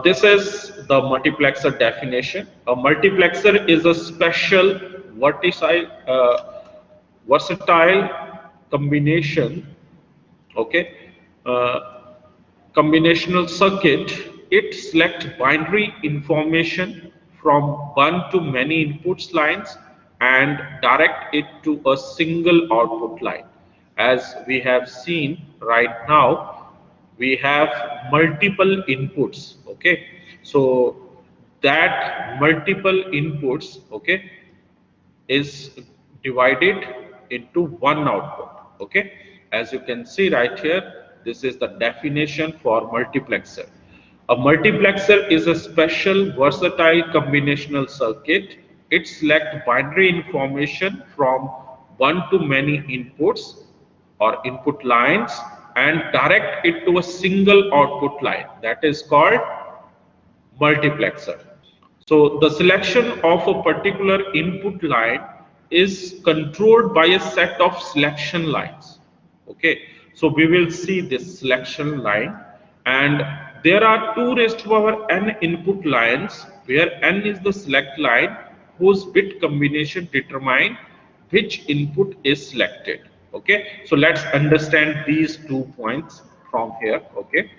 This is the multiplexer definition. A multiplexer is a special versatile combination, okay, uh, combinational circuit. It selects binary information from one to many inputs lines and direct it to a single output line. As we have seen right now, we have multiple inputs, okay. So that multiple inputs, okay, is divided into one output, okay. As you can see right here, this is the definition for multiplexer. A multiplexer is a special versatile combinational circuit. It selects binary information from one to many inputs or input lines and direct it to a single output line, that is called multiplexer. So the selection of a particular input line is controlled by a set of selection lines. Okay, so we will see this selection line, and there are 2 raised to power n input lines where n is the select line whose bit combination determine which input is selected. Okay, so let's understand these 2 points from here. Okay,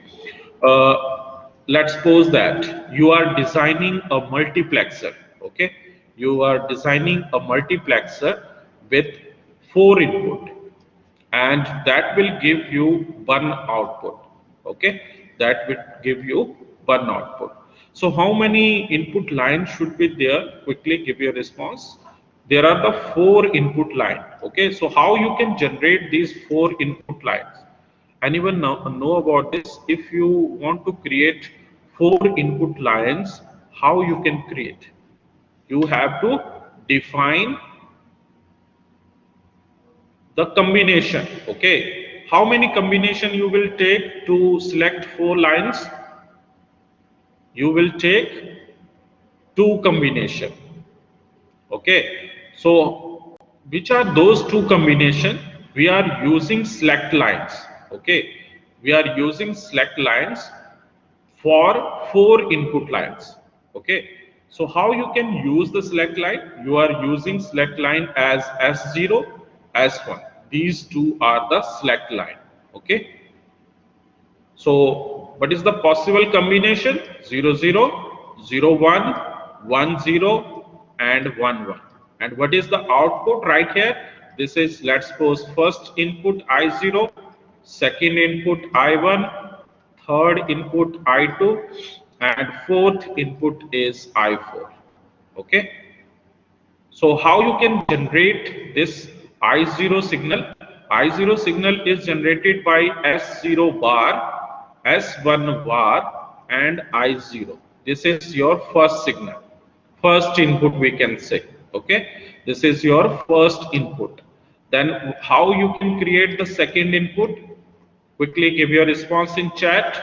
let's suppose that you are designing a multiplexer, okay. You are designing a multiplexer with 4 input, and that will give you one output, okay. That will give you one output. So how many input lines should be there? Quickly give your response. There are the 4 input line, okay. So how you can generate these 4 input lines? Anyone know about this? If you want to create 4 input lines, how you can create? You have to define the combination, okay. How many combination you will take to select 4 lines? You will take 2 combination, okay. So which are those 2 combination? We are using select lines, okay. We are using select lines for 4 input lines, okay. So how you can use the select line? You are using select line as S0, S1. These 2 are the select line, okay. So what is the possible combination? 0 0, 0 1, 1 0, and 1 1. And what is the output right here? This is, let's suppose, first input I0, second input I1, third input I2, and fourth input is I4. Okay. So how you can generate this I0 signal? I0 signal is generated by S0 bar, S1 bar, and I0. This is your first signal, first input we can say. Okay, this is your first input. Then how you can create the second input? Quickly give your response in chat.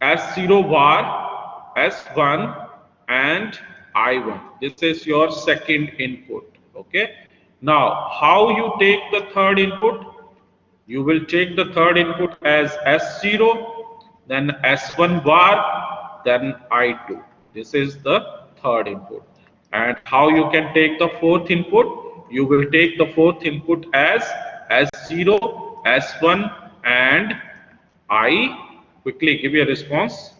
S0 bar, S1, and I1. This is your second input. Okay. Now, how you take the third input? You will take the third input as S0, then S1 bar, then I2. This is the third input. And how you can take the fourth input? You will take the fourth input as S0, S1, and I. Quickly give your response.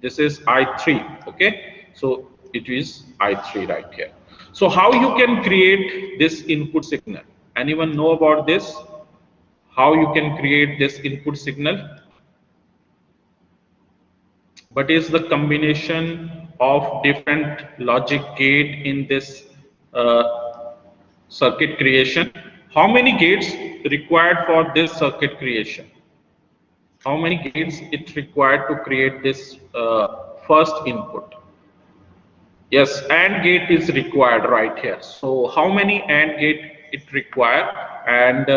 This is I3, okay. So it is I3 right here. So how you can create this input signal? Anyone know about this? How you can create this input signal? What is the combination of different logic gate in this circuit creation? How many gates required for this circuit creation? How many gates it required to create this first input? Yes, AND gate is required right here. So how many AND gate it require? And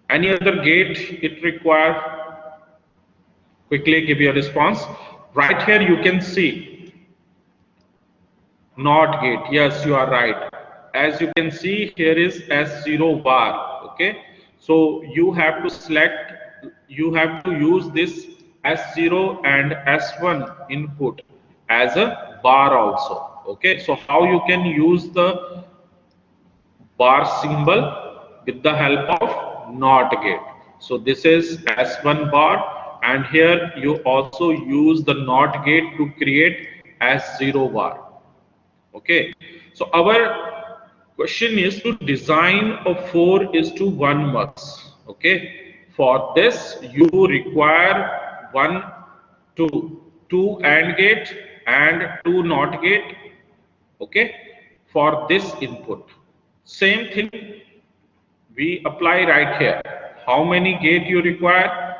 any other gate it require? Quickly give your response. Right here you can see NOT gate. Yes, you are right. As you can see, here is S0 bar. Okay, so you have to select you have to use this S0 and S1 input as a bar also. Okay, so how you can use the bar symbol with the help of NOT gate. So this is S1 bar, and here you also use the NOT gate to create S0 bar. Okay, so our question is to design a 4 is to 1 mux. Okay, for this you require one, two AND gate and two NOT gate. Okay, for this input. Same thing we apply right here. How many gate you require?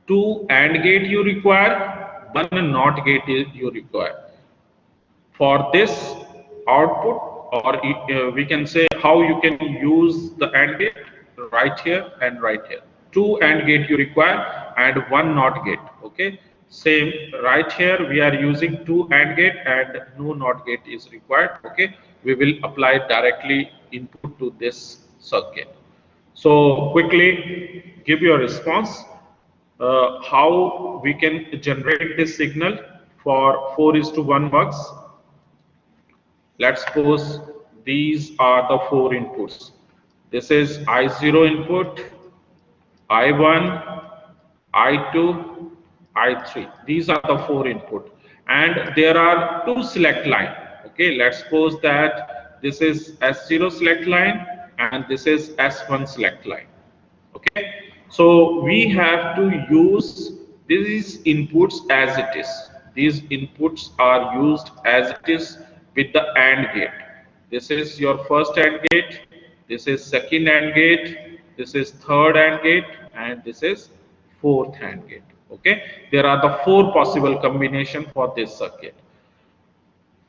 Two AND gate you require, one NOT gate you require. For this output, or we can say how you can use the AND gate right here and right here. Two AND gate you require and one NOT gate. Okay. Same right here we are using two AND gate and no NOT gate is required. Okay. We will apply directly input to this circuit. So quickly give your response. How we can generate this signal for 4 is to 1 mux. Let's suppose these are the four inputs. This is I0 input, I1, I2, I3. These are the four input. And there are two select line. Okay, let's suppose that this is S0 select line and this is S1 select line. Okay, so we have to use these inputs as it is. These inputs are used as it is with the AND gate. This is your first AND gate, this is second AND gate, this is third AND gate, and this is fourth AND gate. Okay, there are the four possible combination for this circuit.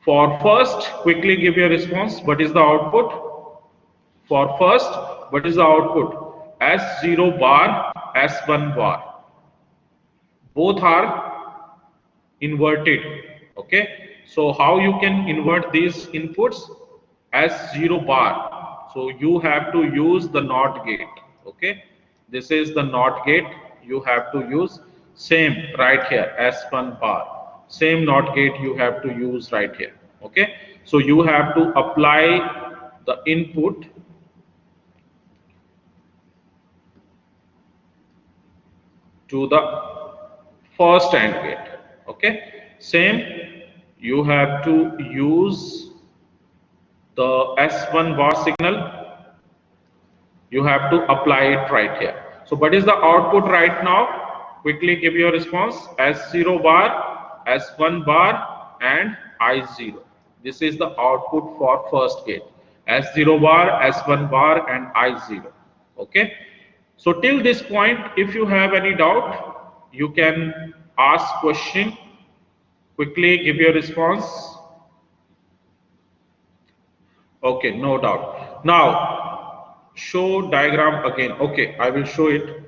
For first, quickly give your response. What is the output? For first, what is the output? S0 bar, S1 bar. Both are inverted. Okay. So how you can invert these inputs? S0 bar. So you have to use the NOT gate. Okay. This is the NOT gate. You have to use same right here, S1 bar. Same NOT gate you have to use right here. Okay. So you have to apply the input to the first AND gate. Okay, same you have to use the S1 bar signal. You have to apply it right here. So what is the output right now? Quickly give your response. S0 bar, S1 bar, and I0. This is the output for first gate. S0 bar, S1 bar, and I0. Okay. So till this point, if you have any doubt, you can ask question. Quickly give your response. Okay, no doubt. Now, show diagram again. Okay, I will show it.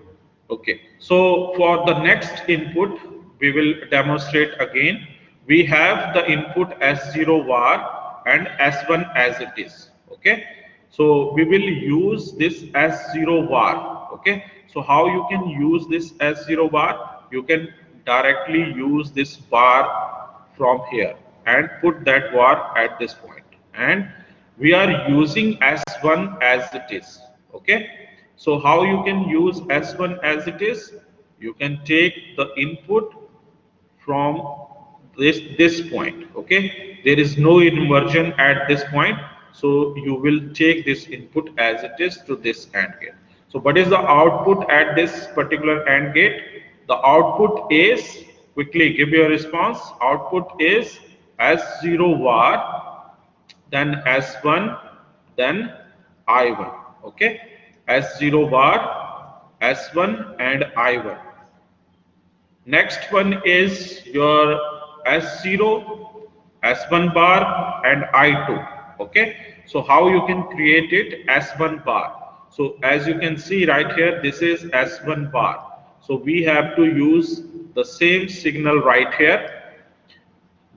Okay, so for the next input, we will demonstrate again. We have the input S0 var and S1 as it is. Okay, so we will use this S0 var. Okay, so how you can use this S0 bar? You can directly use this bar from here and put that var at this point. And we are using S1 as it is. Okay, so how you can use S1 as it is? You can take the input from this point. Okay, there is no inversion at this point, so you will take this input as it is to this AND gate. So what is the output at this particular AND gate? The output is, quickly give your response, output is S0 var, then S1, then I1. Okay, S0 var, S1, and I1. Next one is your S0, S1 bar, and I2. Okay, so how you can create it? S1 bar. So as you can see right here, this is S1 bar. So we have to use the same signal right here.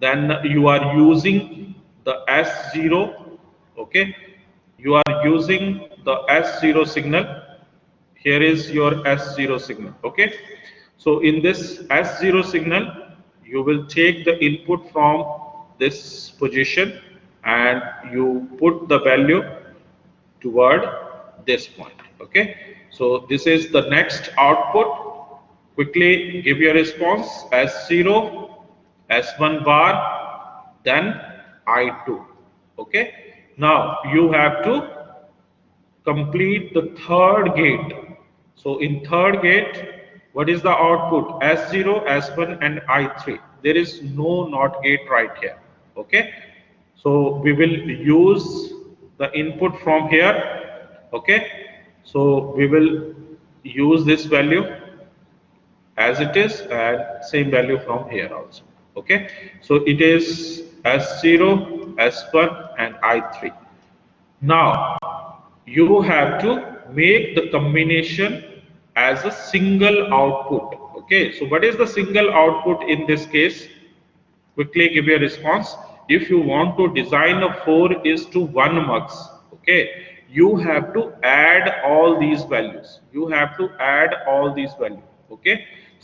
Then you are using the S0. Okay, you are using the S0 signal here is your S0 signal. Okay, so in this S0 signal, you will take the input from this position and you put the value toward this point. Okay, so this is the next output. Quickly give your response: S0, S1 bar, then I2. Okay, now you have to complete the third gate. So in third gate, what is the output? S0, S1 and I3. There is no NOT gate right here. Okay, so we will use the input from here. Okay, so we will use this value as it is and same value from here also. Okay, so it is S0, S1 and I3. Now you have to make the combination as a single output. Okay, so what is the single output in this case? Quickly give your response. If you want to design a 4:1 mux, okay, you have to add all these values. You have to add all these values. Okay,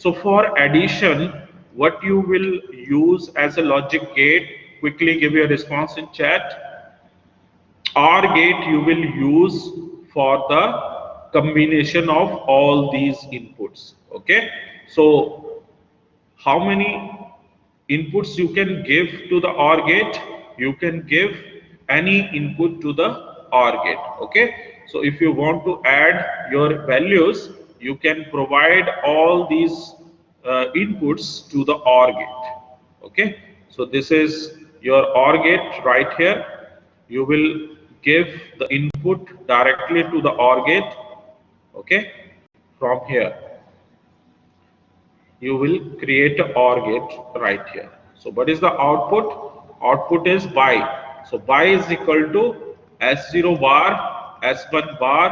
so for addition, what you will use as a logic gate? Quickly give your response in chat. OR gate you will use for the combination of all these inputs. Okay, so how many inputs you can give to the OR gate? You can give any input to the OR gate. Okay, so if you want to add your values, you can provide all these inputs to the OR gate. Okay, so this is your OR gate right here. You will give the input directly to the OR gate. Okay, from here you will create a OR gate right here. So what is the output? Output is by. So by is equal to S0 bar, S1 bar.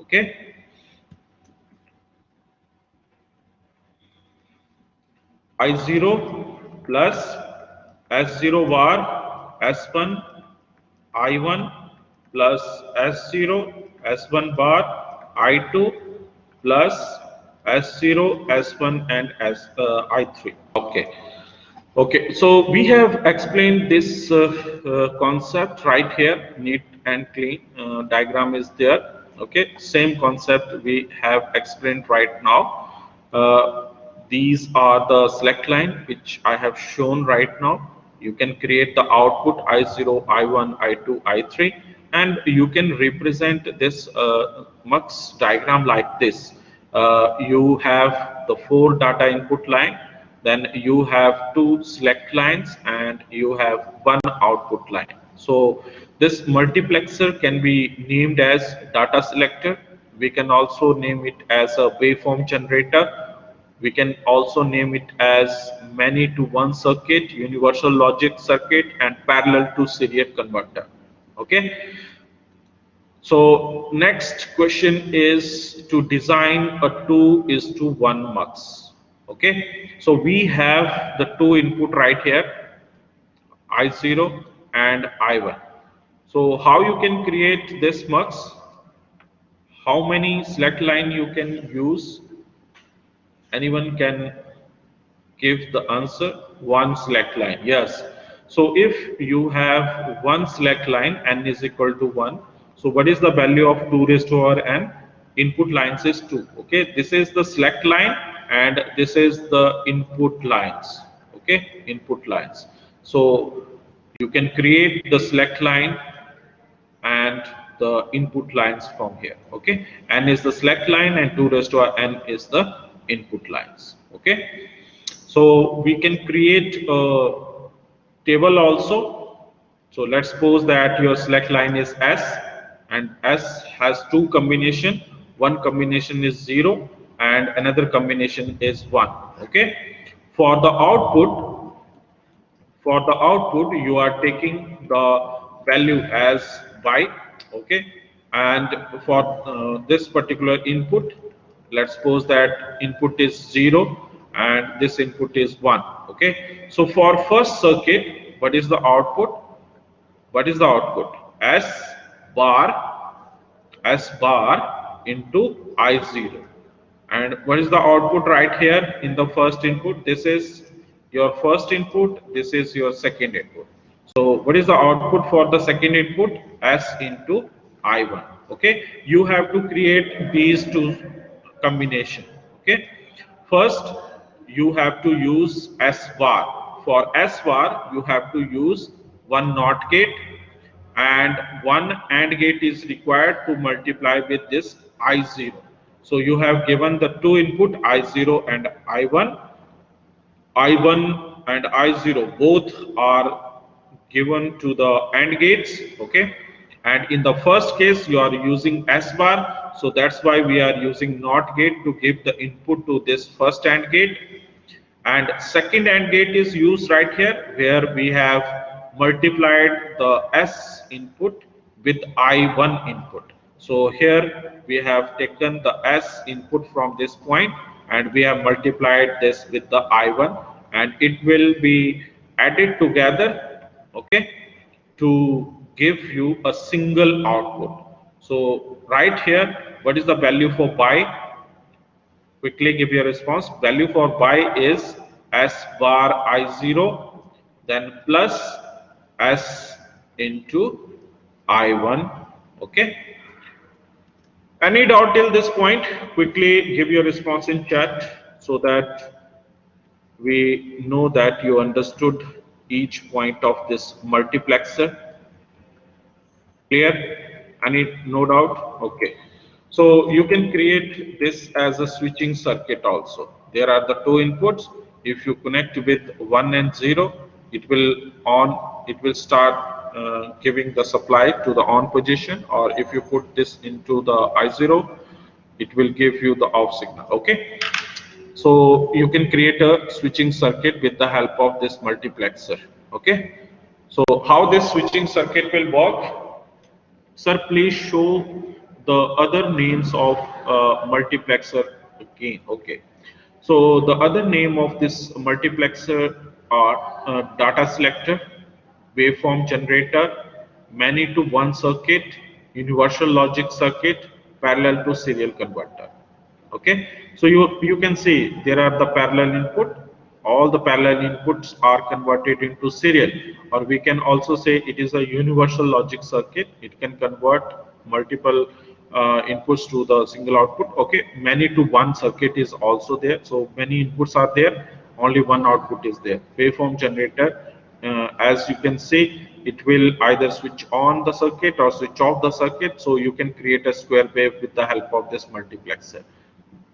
Okay, I0 plus S0 bar, S1, I1 plus S0, S1 bar, I2 plus S0, S1 and I3. Okay. Okay, so we have explained this concept right here, neat and clean. Diagram is there. Okay, same concept we have explained right now. These are the select line which I have shown right now. You can create the output I0, I1, I2, I3, and you can represent this mux diagram like this. You have the 4 data input line, then you have 2 select lines, and you have 1 output line. So this multiplexer can be named as data selector. We can also name it as a waveform generator. We can also name it as many to one circuit, universal logic circuit, and parallel to serial converter. Okay, so next question is to design a 2:1 mux. Okay, so we have the 2 input right here, I0 and I1. So how you can create this mux? How many select line you can use? Anyone can give the answer. 1 select line. Yes. So if you have 1 select line, n is equal to 1. So what is the value of 2 raised to power n? Input lines is 2. Okay, this is the select line and this is the input lines. Okay, input lines. So you can create the select line and the input lines from here. Okay, n is the select line and 2 raised to power n is the input lines. Okay, so we can create a table also. So let's suppose that your select line is S and S has 2 combination. One combination is 0 and another combination is 1. Okay, for the output, you are taking the value as y. Okay, and for this particular input, let's suppose that input is 0 and this input is 1. Okay, so for first circuit, what is the output? S bar, S bar into I0. And what is the output right here in the first input? This is your first input, this is your second input. So what is the output for the second input? S into I1. Okay, you have to create these two combination. Okay, first you have to use S bar. For S bar, you have to use one NOT gate, and one AND gate is required to multiply with this I0. So you have given the two input I0 and I1. I1 and I0 both are given to the AND gates, okay? And in the first case, you are using S bar, so that's why we are using NOT gate to give the input to this first AND gate. And second AND gate is used right here, where we have multiplied the S input with I1 input. So here we have taken the S input from this point and we have multiplied this with the I1, and it will be added together, okay, to give you a single output. So right here, what is the value for buy? Quickly give your response. Value for buy is S bar I0, then plus S into I1. Okay. Any doubt till this point? Quickly give your response in chat so that we know that you understood each point of this multiplexer. Clear? Any no doubt? Okay. So you can create this as a switching circuit also. There are the two inputs. If you connect with 1 and 0, it will start giving the supply to the on position, or if you put this into the I0, it will give you the off signal. Okay. So you can create a switching circuit with the help of this multiplexer. Okay. So how this switching circuit will work? Sir, please show the other names of multiplexer again. Okay. So the other name of this multiplexer are data selector, waveform generator, many to one circuit, universal logic circuit, parallel to serial converter. Okay, so you can see there are the parallel input. All the parallel inputs are converted into serial, or we can also say it is a universal logic circuit. It can convert multiple inputs to the single output. Okay, many to one circuit is also there. So many inputs are there, only one output is there. Waveform generator, as you can see, it will either switch on the circuit or switch off the circuit. So you can create a square wave with the help of this multiplexer.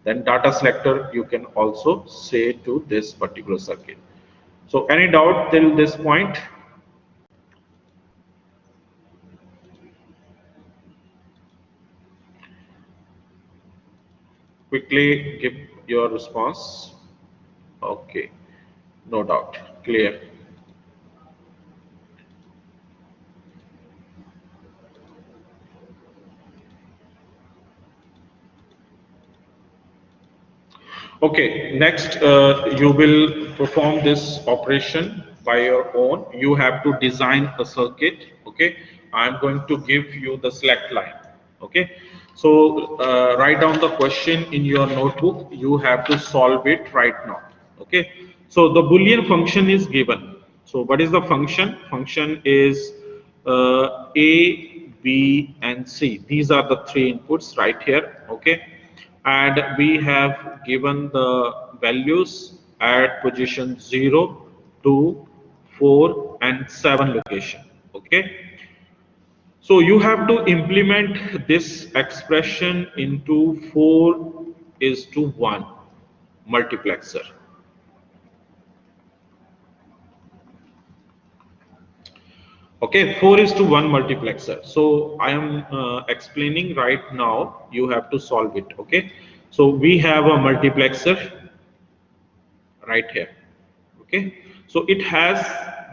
Then data selector you can also say to this particular circuit. So any doubt till this point? Quickly give your response. Okay, no doubt, clear. Okay, next you will perform this operation by your own. You have to design a circuit. Okay, I'm going to give you the select line. Okay, so write down the question in your notebook. You have to solve it right now. Okay, so the Boolean function is given. So what is the function? Function is A, B, and C. These are the three inputs right here. Okay, and we have given the values at position 0, 2, 4, and 7 location. Okay, so you have to implement this expression into 4:1 multiplexer. Okay, 4:1 multiplexer. So I am explaining right now. You have to solve it. Okay, so we have a multiplexer right here. Okay, so it has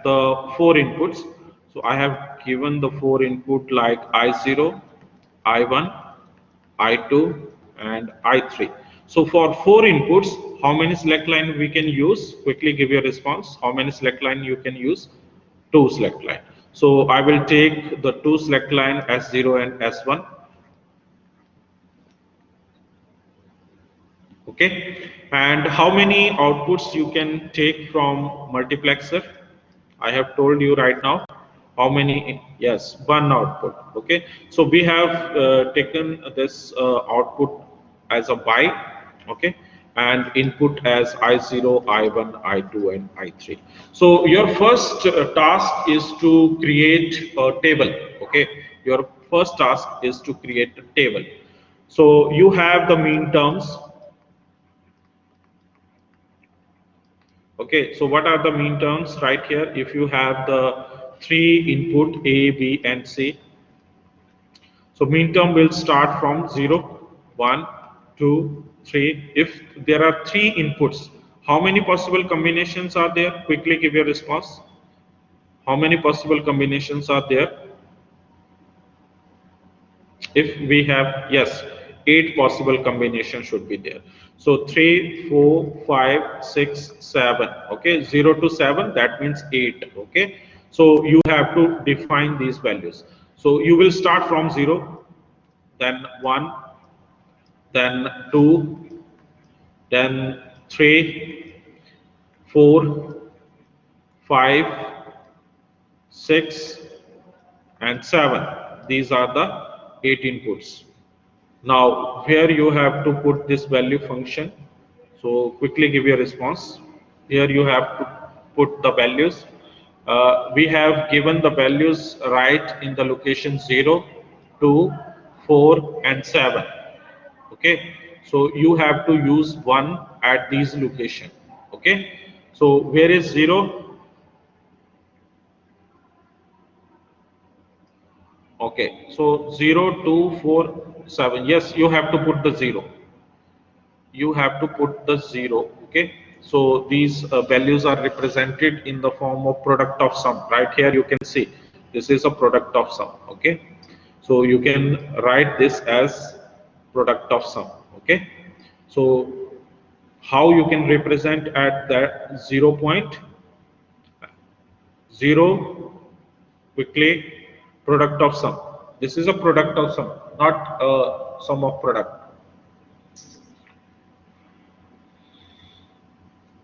the four inputs. So I have given the four input like I0, I1, I2, and I3. So for four inputs, how many select line we can use? Quickly give your response. How many select line you can use? Two select line. So I will take the two select line S0 and S1. Okay, and how many outputs you can take from multiplexer? I have told you right now how many. Yes, one output. Okay, so we have taken this output as a byte. Okay, and input as I0, I1, I2, and I3. So your first task is to create a table. Okay, your first task is to create a table. So you have the mean terms. Okay, so what are the mean terms right here? If you have the three input A, B, and C, so mean term will start from 0, 1, 2, 3. If there are three inputs, how many possible combinations are there? Quickly give your response. How many possible combinations are there? If we have, yes, 8 possible combinations should be there. So 3, 4, 5, 6, 7. Okay, 0 to 7, that means 8. Okay, so you have to define these values. So you will start from 0, then 1, then 2, then 3, 4, 5, 6, and 7. These are the 8 inputs. Now, where you have to put this value function, so quickly give your response. Here you have to put the values. We have given the values right in the location 0, 2, 4, and 7. Okay, so you have to use 1 at these location. Okay, so where is 0? Okay, so 0, 2, 4, 7. Yes, you have to put the 0. You have to put the 0. Okay, so these values are represented in the form of product of sum. Right here you can see this is a product of sum. Okay, so you can write this as product of sum. Okay, so how you can represent at that 0.0 quickly? Product of sum. This is a product of sum, not a sum of product.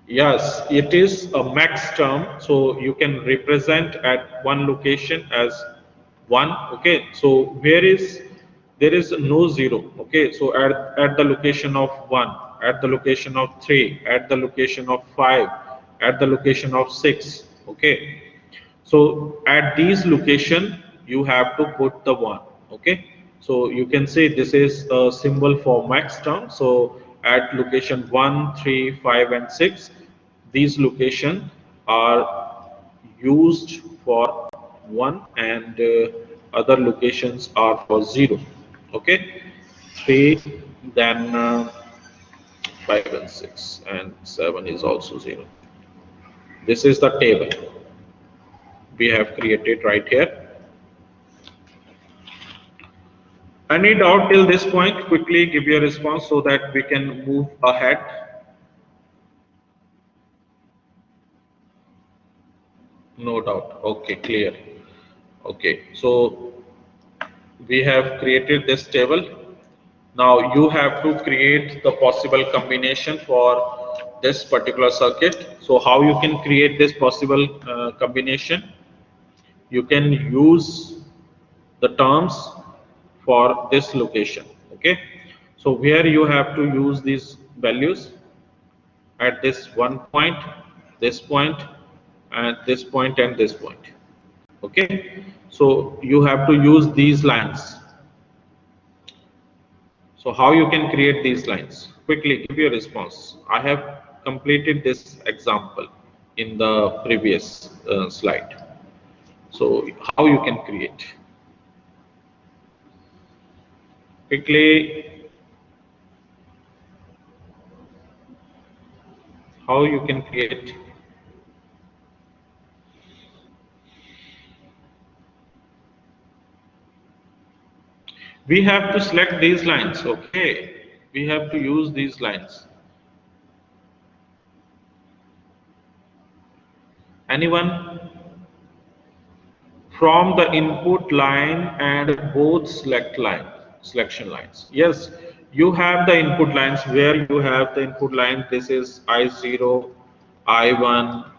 Yes, it is a max term, so you can represent at one location as 1. Okay, so there is no 0. Okay, so at the location of 1, at the location of 3, at the location of 5, at the location of 6. Okay, so at these location you have to put the 1. Okay, so you can say this is a symbol for max term. So at location 1, 3, 5, and 6, these location are used for 1, and other locations are for 0. Okay, 3, then 5 and 6, and 7 is also 0. This is the table we have created right here. Any doubt till this point? Quickly give your response so that we can move ahead. No doubt. Okay, clear. Okay, so we have created this table. Now you have to create the possible combination for this particular circuit. So how you can create this possible combination? You can use the terms for this location. Okay, so where you have to use these values at this one point, this point, and this point, and this point. Okay, so you have to use these lines. So how you can create these lines? Quickly give your response. I have completed this example in the previous slide. So how you can create? Quickly, how you can create? We have to select these lines. Okay, we have to use these lines. Anyone? From the input line and both selection lines. Yes, you have the input lines where you have the input line. This is I0, I1,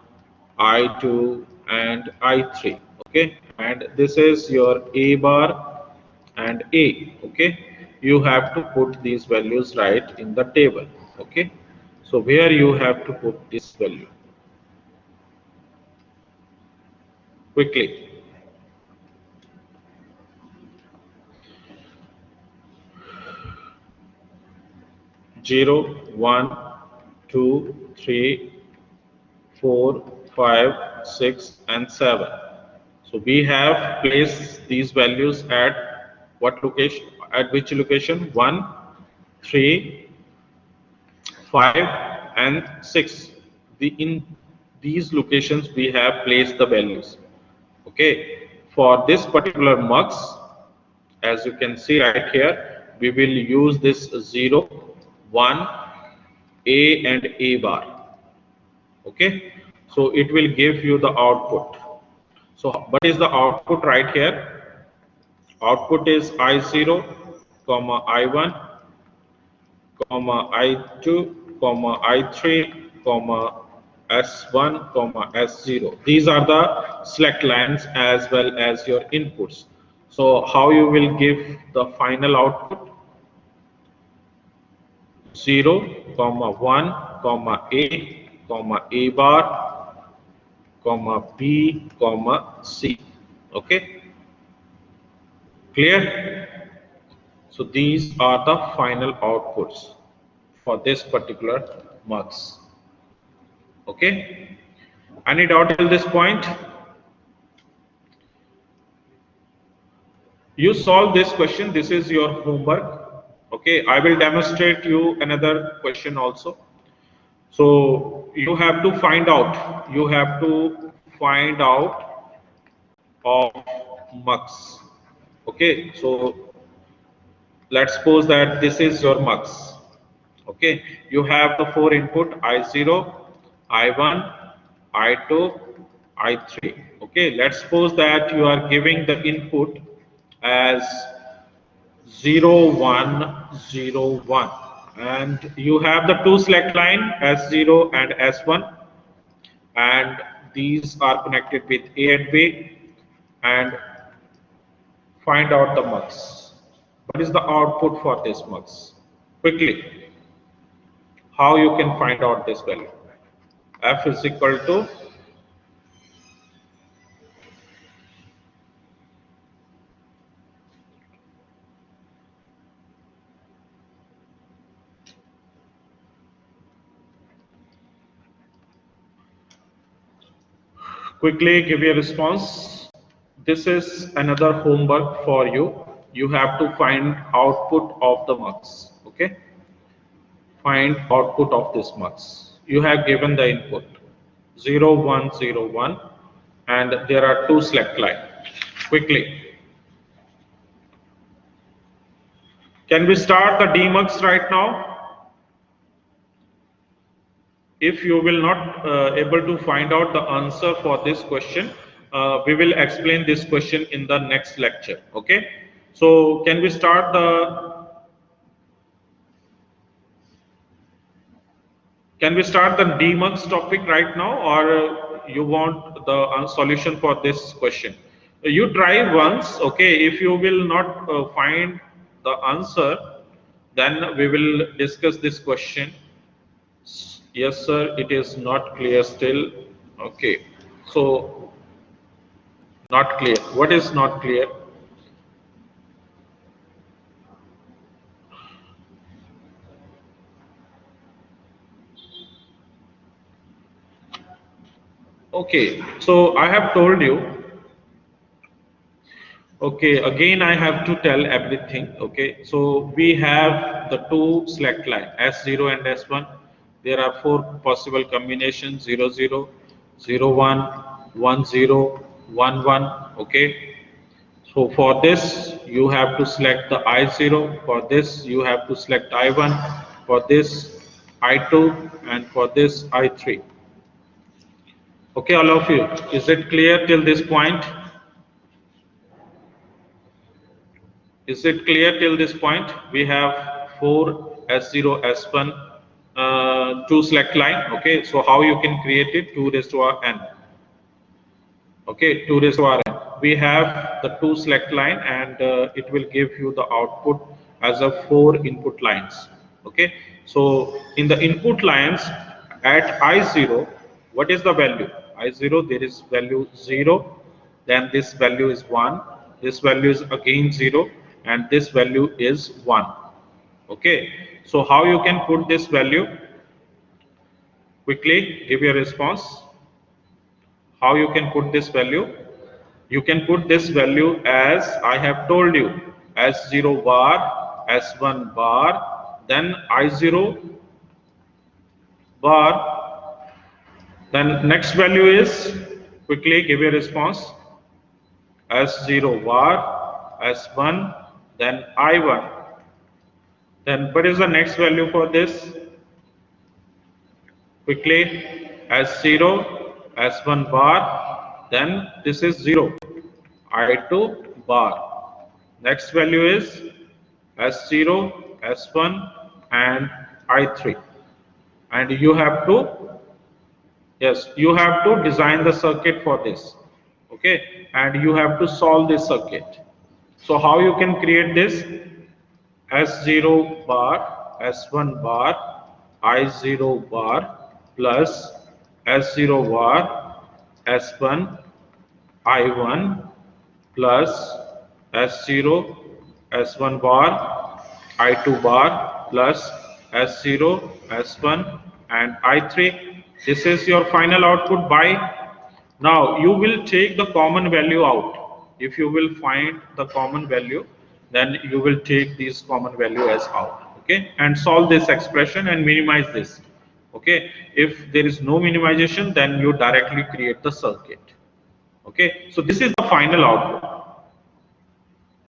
I2, and I3. Okay, and this is your A bar and A. Okay, you have to put these values right in the table. Okay, so where you have to put this value quickly. 0, 1, 2, 3, 4, 5, 6, and 7. So we have placed these values at what location? At which location? 1, 3, 5, and 6. In these locations we have placed the values. Okay. For this particular mux, as you can see right here, we will use this 0, 1, A and A bar. Okay, so it will give you the output. So what is the output right here? Output is I0, comma I1, comma I2, comma I3, comma S1, comma S0. These are the select lines as well as your inputs. So how you will give the final output? 0, comma 1, comma A bar, comma B, comma C. Okay, clear? So these are the final outputs for this particular mux. Okay, any doubt till this point? You solve this question. This is your homework. Okay, I will demonstrate you another question also. So you have to find out. You have to find out of mux. Okay, so let's suppose that this is your mux. Okay, you have the four input I0, I1, I2, I3. Okay, let's suppose that you are giving the input as 0, 1, 0, 1, and you have the two select line S0 and S1, and these are connected with A and B, and find out the mux. What is the output for this mux? Quickly, how you can find out this value? F is equal to quickly give your response. This is another homework for you. You have to find output of the mux. Okay, find output of this mux. You have given the input 0, 1, 0, 1, and there are two select line. Quickly, can we start the demux right now? If you will not able to find out the answer for this question, we will explain this question in the next lecture. Okay, so can we start the demux topic right now, or you want the solution for this question? You try once. Okay, if you will not find the answer, then we will discuss this question. Yes, sir, it is not clear still. Okay, so not clear. What is not clear? Okay, so I have told you. Okay, again I have to tell everything. Okay, so we have the two select line S0 and S1. There are four possible combinations 0, 0, 0, 1, 1, 0, 1, 1. Okay, so for this you have to select the I0. For this you have to select I1. For this I2, and for this I3. Okay, all of you, is it clear till this point? Is it clear till this point? We have 4 S0 S1 2 select line. Okay, so how you can create it? 2 raised to our n. Okay, 2 raised to our n. We have the 2 select line, and it will give you the output as a 4 input lines. Okay, so in the input lines at I0, what is the value? I0, there is value 0, then this value is 1, this value is again 0, and this value is 1. Okay, so how you can put this value? Quickly give your response. How you can put this value? You can put this value as I have told you, S0 bar, S1 bar, then I0 bar, then next value is, quickly give your response, S0 bar, S1, then I1. Then what is the next value for this? Quickly, S0, S1 bar, then this is 0, I2 bar. Next value is S0, S1, and I3. And you have to, yes, you have to design the circuit for this. Okay, and you have to solve this circuit. So how you can create this? S0 bar, S1 bar, I0 bar plus S0 bar, S1, I1 plus S0, S1 bar, I2 bar plus S0, S1 and I3. This is your final output by. Now you will take the common value out. If you will find the common value, then you will take this common value as out. Okay, and solve this expression and minimize this. Okay, if there is no minimization, then you directly create the circuit. Okay, so this is the final output.